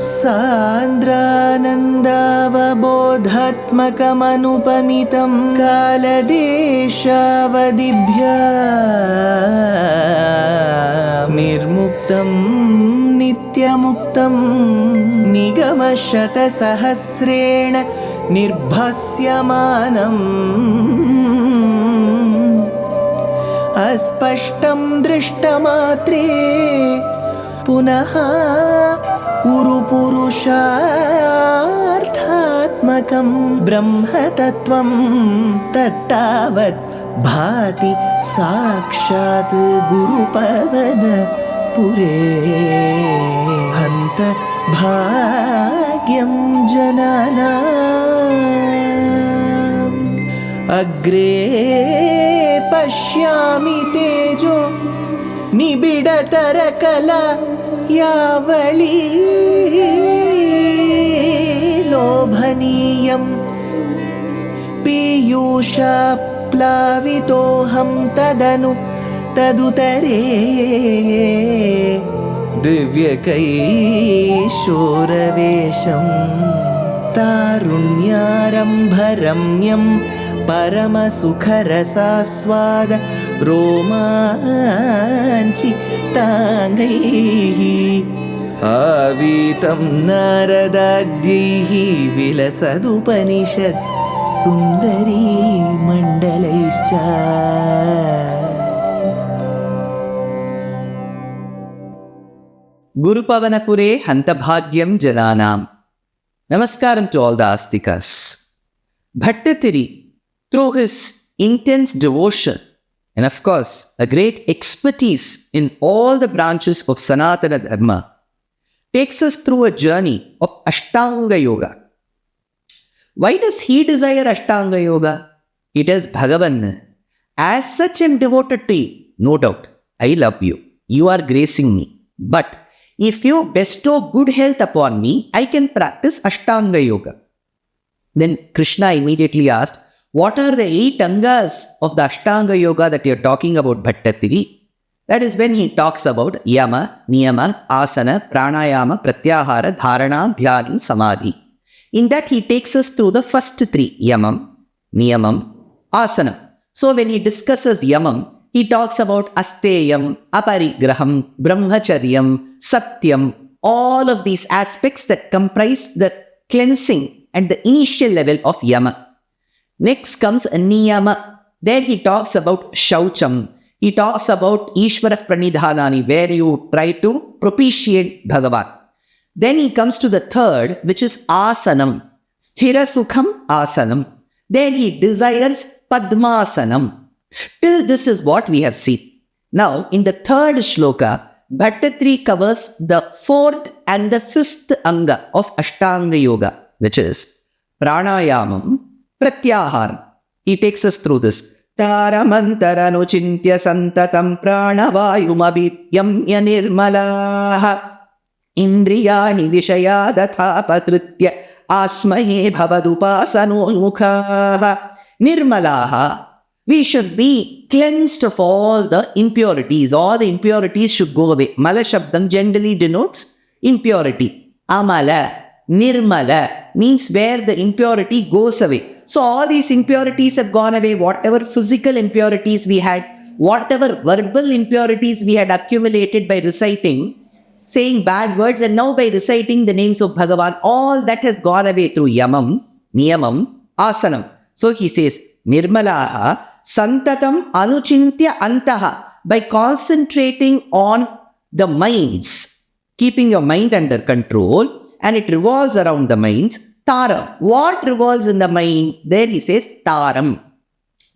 सान्द्रानन्दावबोधात्मकमनुपमितं कालदेशावदिभ्या निर्मुक्तं नित्यमुक्तं निगमशतसहस्रेण निर्भास्यमानम् अस्पष्टं दृष्टमात्रे पुनः उरुपुरुषार्थात्मकं ब्रह्मतत्त्वं तत्तावत् भाति साक्षात् गुरुपवनपुरे हन्त भाग्यं जनानाम् अग्रे पश्यामि तेजो निबिडतरकला यावली लोभनीयं पीयूषाप्लावितोऽहं तदुतरे दिव्यकैशोरवेशं तारुण्यारम्भरम्यं परमसुखरसास्वाद रोमाञ्चिताङ्गैः आवीतं नारदाद्यैः विलसदुपनिषत् सुन्दरी मण्डलैश्च Gurupavanapure Hantabhagyam Jananam. Namaskaram to all the Astikas. Bhattathiri, through his intense devotion and of course a great expertise in all the branches of Sanatana Dharma, takes us through a journey of Ashtanga Yoga. Why does he desire Ashtanga Yoga? He tells Bhagavan, as such I am devoted to you. No doubt, I love you. You are gracing me. But if you bestow good health upon me, I can practice Ashtanga Yoga. Then Krishna immediately asked, what are the 8 angas of the Ashtanga Yoga that you are talking about, Bhattathiri? That is when he talks about Yama, Niyama, Asana, Pranayama, Pratyahara, Dharana, Dhyana, Samadhi. In that he takes us through the first 3, Yamam, Niyamam, Asanam. So when he discusses Yamam, he talks about Asteyam, Aparigraham, Brahmacharyam, Satyam, all of these aspects that comprise the cleansing at the initial level of Yama. Next comes Niyama. There he talks about Shaucham. He talks about Ishvara Pranidhanani, where you try to propitiate Bhagavan. Then he comes to the third, which is Asanam. Sthira Sukham Asanam. There he desires Padmasanam. Till this is what we have seen. Now, in the third shloka, Bhattathiri covers the 4th and the 5th anga of Ashtanga Yoga, which is Pranayamam, Pratyahara. He takes us through this. Taramantaranuchintya santatam pranavayumabhityamya nirmalaha indriyani vishayadathapakritya asmahe bhavadupasanomukaha nirmalaha. We should be cleansed of all the impurities. All the impurities should go away. Mala Shabdam generally denotes impurity. Amala, Nirmala means where the impurity goes away. So all these impurities have gone away. Whatever physical impurities we had, whatever verbal impurities we had accumulated by reciting, saying bad words, and now by reciting the names of Bhagavan, all that has gone away through Yamam, Niyamam, Asanam. So he says, Nirmalaha Santatam Anuchintya Antaha. By concentrating on the minds, keeping your mind under control, and it revolves around the minds. Taram. What revolves in the mind? There he says Taram.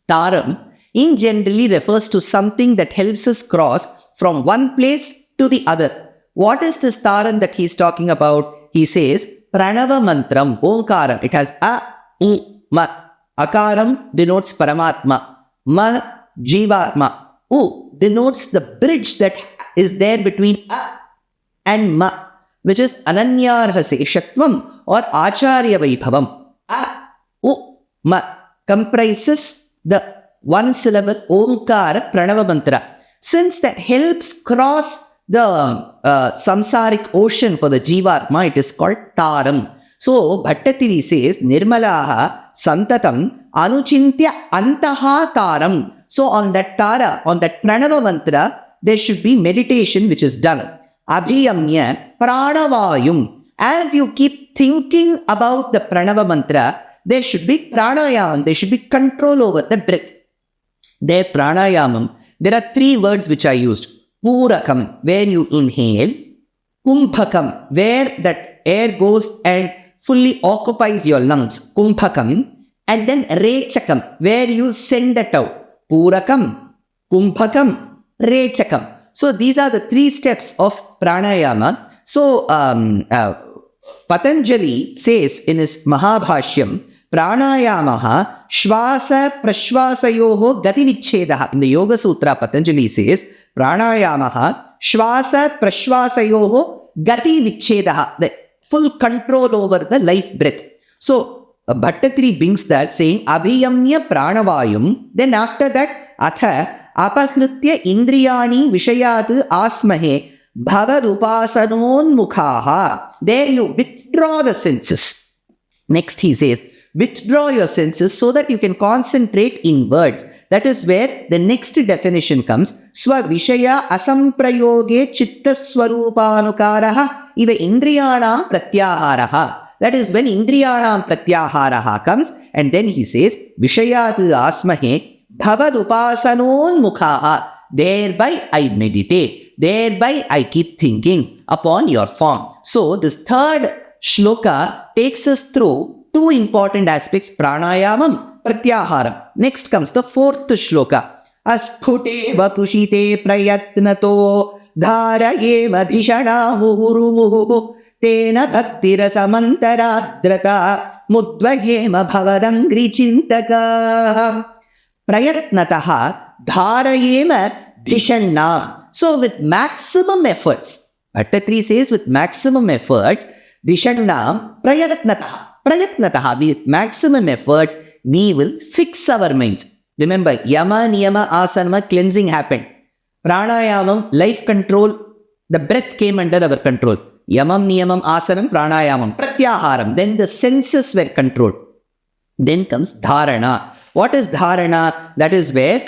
Taram in generally refers to something that helps us cross from one place to the other. What is this Taram that he is talking about? He says Pranava Mantram, Omkaram. It has A, U, Ma. Akaram denotes Paramatma. Ma, Jivatma. U denotes the bridge that is there between A and Ma, which is Ananyarhase Shatvam or Acharya Vaibhavam. A, U, Ma comprises the one syllable Omkara Pranava Mantra. Since that helps cross the samsaric ocean for the Jivatma, it is called Taram. So, Bhattatiri says, Nirmalaha Santatam Anuchintya Antaha Taram. So, on that Tara, on that Pranava mantra, there should be meditation which is done. Abhiyamya Pranavayum. As you keep thinking about the Pranava mantra, there should be pranayama, there should be control over the breath. There, pranayamam, there are three words which are used. Purakam, where you inhale. Kumbhakam, where that air goes and fully occupies your lungs. Kumbhakam. And then Rechakam, where you send that out. Purakam, Kumbhakam, Rechakam. So these are the three steps of pranayama. So Patanjali says in his Mahabhashyam, pranayamaha shvasa prashvasayoho gati vichchedaha. In the Yoga Sutra, Patanjali says, pranayamaha shvasa prashvasayoho gati vichchedaha. The full control over the life breath. So Bhattatiri brings that saying, abhiyamya pranavayum. Then after that, atha apahritya indriyani vishayat asmahe bhavadupasanonmukhaha. There you withdraw the senses. Next he says, withdraw your senses so that you can concentrate in words. That is where the next definition comes. Svavishaya asamprayoge chittaswaroopanukaraha iva indriyanam pratyaharaha. That is when indriyanam pratyaharaha comes, and then he says, Vishayat asmahe bhavadupasanonmukhaha. Thereby I meditate. Thereby I keep thinking upon your form. So this third shloka takes us through two important aspects, pranayamam, pratyaharam. Next comes the fourth shloka. Asphute vapushite prayatnato dharaye madhishana muhurumuhu tena bhaktirasamantaradhrata mudvahema bhavadangri chintaka. Prayatnataha dharayema dhishanam. So with maximum efforts, Bhattatiri says with maximum efforts, dhishanam prayatnataha. Prayatnataha, with maximum efforts, we will fix our minds. Remember, yama, niyama, asana, cleansing happened. Pranayamam, life control, the breath came under our control. Yamam, niyamam, asanam, pranayamam, pratyaharam. Then the senses were controlled. Then comes dharana. What is dharana? That is where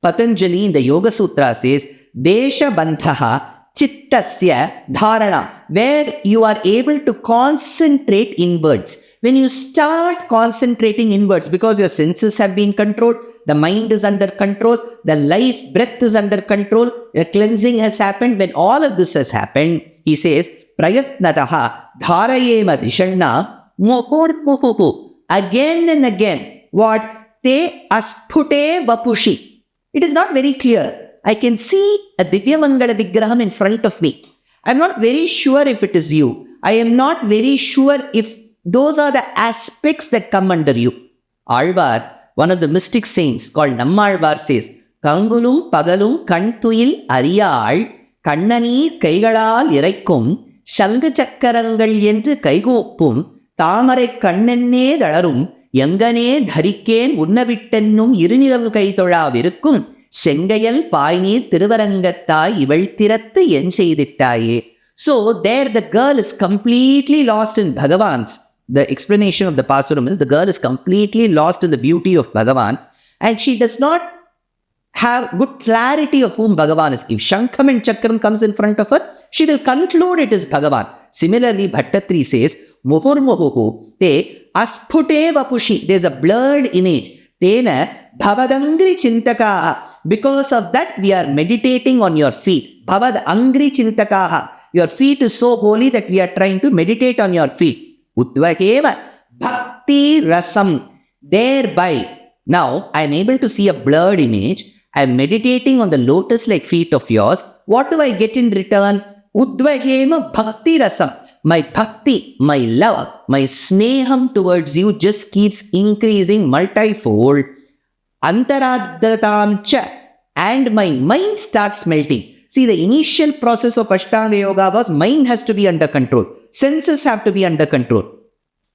Patanjali in the Yoga Sutra says, Desha bandhaha chittasya dharana, where you are able to concentrate inwards. When you start concentrating inwards, because your senses have been controlled, the mind is under control, the life breath is under control, the cleansing has happened. When all of this has happened, he says, prayatnataha dharayema dhishanna muhurmuhu. Again and again, what? Te asphute vapushi. It is not very clear. I can see a Divya Mangala Vigraham in front of me. I am not very sure if it is you. I am not very sure if those are the aspects that come under you. Alvar, one of the mystic saints called Nammalvar says, Kangulum pagalum kantuyil ariyal kannanir kaigalal iraikkum sanga chakkarangal என்று கைகோப்பும் தாமரை கண்ணென்னே தளரும் எங்கனே தரிக்கேன் உன்னவிட்டென்னும் இருநிலவு கைதொழாவிருக்கும் செங்கையல் பாய்நீர் திருவரங்கத்தாய் இவள் திறத்து என் செய்திட்டாயே. So there the girl is completely lost in Bhagavan's. The explanation of the Pasuram is the girl is completely lost in the beauty of Bhagavan, and she does not have good clarity of whom Bhagavan is. If Shankam and Chakram comes in front of her, she will conclude it is Bhagavan. Similarly, Bhattatri says, Muhurmuhu te asphute vapushi. There's a blurred image. Tena bhavadangri chintakaha. Because of that, we are meditating on your feet. Bhavad angri chintakaha. Your feet is so holy that we are trying to meditate on your feet. Udvaheva bhakti rasam. Thereby, now I am able to see a blurred image. I am meditating on the lotus-like feet of yours. What do I get in return? Udvahema bhakti rasam. My bhakti, my love, my sneham towards you just keeps increasing multifold. Antaradratam cha. And my mind starts melting. See, the initial process of Ashtanga Yoga was mind has to be under control. Senses have to be under control.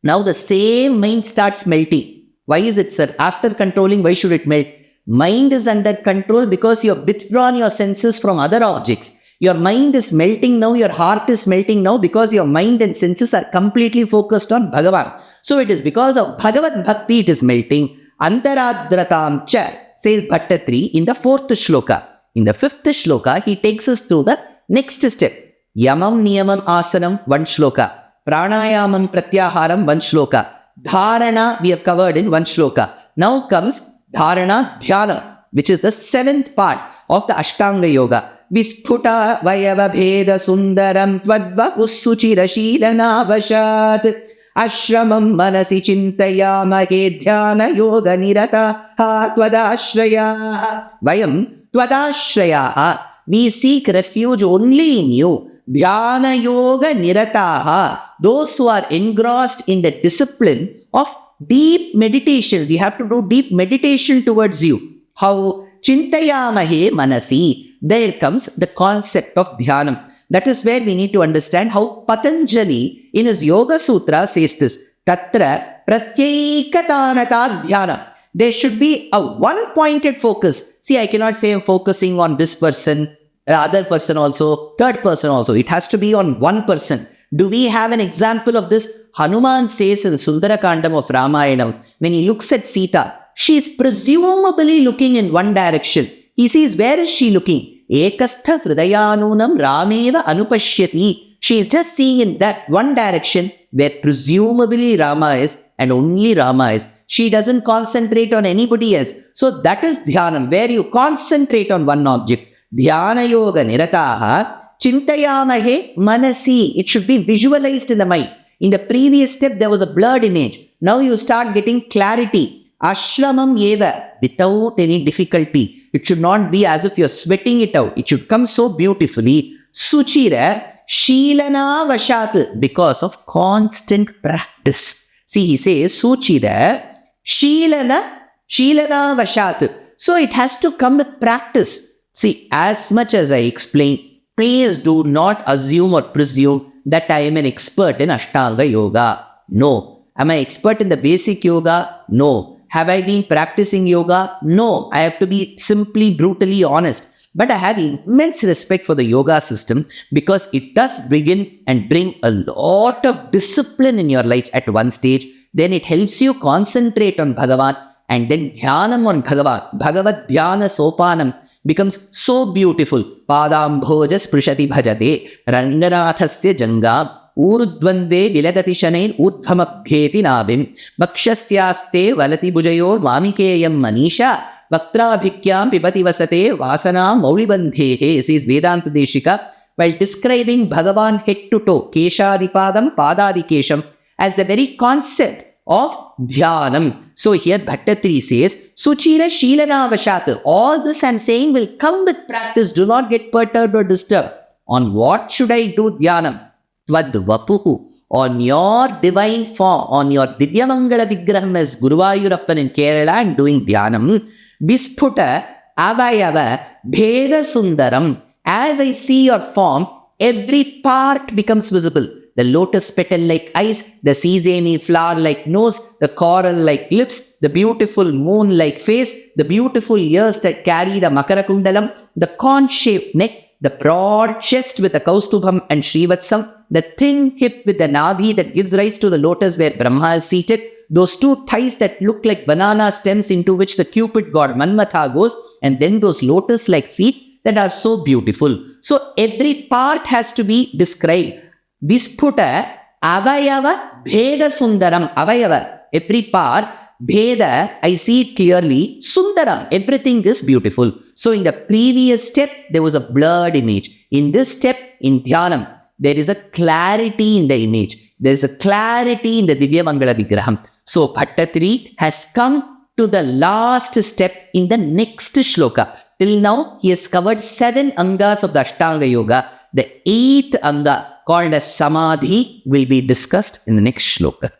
Now the same mind starts melting. Why is it, sir? After controlling, why should it melt? Mind is under control because you have withdrawn your senses from other objects. Your mind is melting now, your heart is melting now because your mind and senses are completely focused on Bhagavan. So it is because of Bhagavad Bhakti it is melting. Antaradratam cha, says Bhattatri in the 4th shloka. In the 5th shloka, he takes us through the next step. Yamam Niyamam Asanam, 1 shloka. Pranayamam Pratyaharam, 1 shloka. Dharana, we have covered in 1 shloka. Now comes Dharana Dhyana, which is the 7th part of the Ashtanga Yoga. Visphuta Vayava Bheda Sundaram Tvadva Ussuchira Shilana Vashat Ashramam Manasi Chintayamahe Dhyana Yoga Nirata Ha Twadashraya. Vayam Twadashraya. We seek refuge only in you. Dhyana Yoga Nirataha. Those who are engrossed in the discipline of deep meditation. We have to do deep meditation towards you. How? Chintayamahe Manasi. There comes the concept of Dhyanam. That is where we need to understand how Patanjali in his Yoga Sutra says this. Tatra Pratyekatanata Dhyana. There should be a one-pointed focus. See, I cannot say I'm focusing on this person, the other person also, third person also. It has to be on one person. Do we have an example of this? Hanuman says in Sundarakandam of Ramayana, when he looks at Sita, she is presumably looking in one direction. He says, where is she looking? Ekastha Hridayanunam Rameva Anupashyati. She is just seeing in that one direction where presumably Rama is and only Rama is. She doesn't concentrate on anybody else. So that is Dhyanam, where you concentrate on one object. Dhyana Yoga Nirataha Chintayamahe Manasi. It should be visualized in the mind. In the previous step, there was a blurred image. Now you start getting clarity. Ashramam Eva, without any difficulty. It should not be as if you're sweating it out. It should come so beautifully. Suchira Shilana Vashat, because of constant practice. See, he says Suchira Shilana Vashat. So it has to come with practice. See, as much as I explain, please do not assume or presume that I am an expert in Ashtanga Yoga. No. Am I expert in the basic yoga? No. Have I been practicing yoga? No. I have to be simply brutally honest. But I have immense respect for the yoga system because it does begin and bring a lot of discipline in your life at one stage. Then it helps you concentrate on Bhagavan, and then Dhyanam on Bhagavan. Bhagavad Dhyana Sopanam becomes so beautiful. Padambhoja Sprishati Bhajate Ranganathasya Jangam Urdvande Vilagati Shanain Urdhamabgheti Nabim Bakshasyaste Valati Bujayor Mamikeyam Manisha Vaktrabhikyam Pipati Vasate Vasanam Maulibandhehe, says Vedanta Deshika, while describing Bhagavan head to toe, Keshadipadam Padadikesham, as the very concept of Dhyanam. So here Bhattatri says, Suchira Shilana Vashat. All this I'm saying will come with practice. Do not get perturbed or disturbed. On what should I do Dhyanam? Tvad Vapuhu. On your divine form, on your Divyamangala Vigraham as Guruvayurappan in Kerala, and doing Dhyanam. Visphuta Avayava Bheda Sundaram. As I see your form, every part becomes visible. The lotus petal like eyes, the sesame flower like nose, the coral like lips, the beautiful moon like face, the beautiful ears that carry the Makarakundalam, the corn-shaped neck, the broad chest with the Kaustubham and Srivatsam, the thin hip with the Navi that gives rise to the lotus where Brahma is seated, those two thighs that look like banana stems into which the Cupid god Manmatha goes, and then those lotus-like feet that are so beautiful. So every part has to be described. Visphuta Avayava Bheda Sundaram. Avayava, every part. Bheda, I see it clearly. Sundaram, everything is beautiful. So in the previous step, there was a blurred image. In this step, in Dhyanam, there is a clarity in the image. There is a clarity in the Divya Mangala Vigraham. So Bhattatri has come to the last step in the next shloka. Till now, he has covered 7 angas of the Ashtanga Yoga. The 8th anga, called as Samadhi, will be discussed in the next shloka.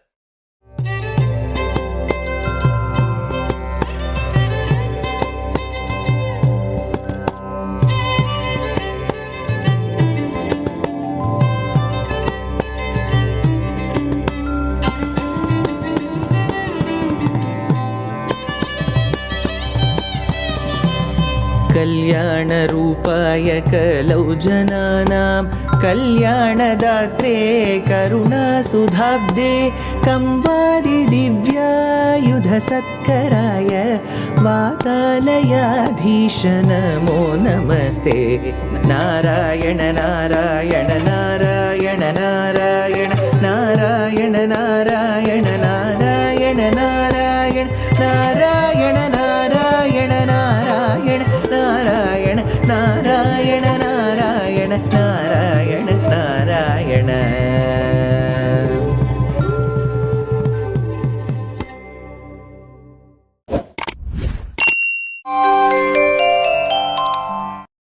कल्याणरूपाय कलौ जनानां कल्याणदात्रे करुणासुधाब्दे कंवादिदिव्यायुधसत्कराय वातालयाधीश नमो नमस्ते। नारायण नारायण नारायण नारायण नारायण नारायण नारायण नारायण नारायण नारायण नारायण नारायण नारायण नारायण नारायण नारायण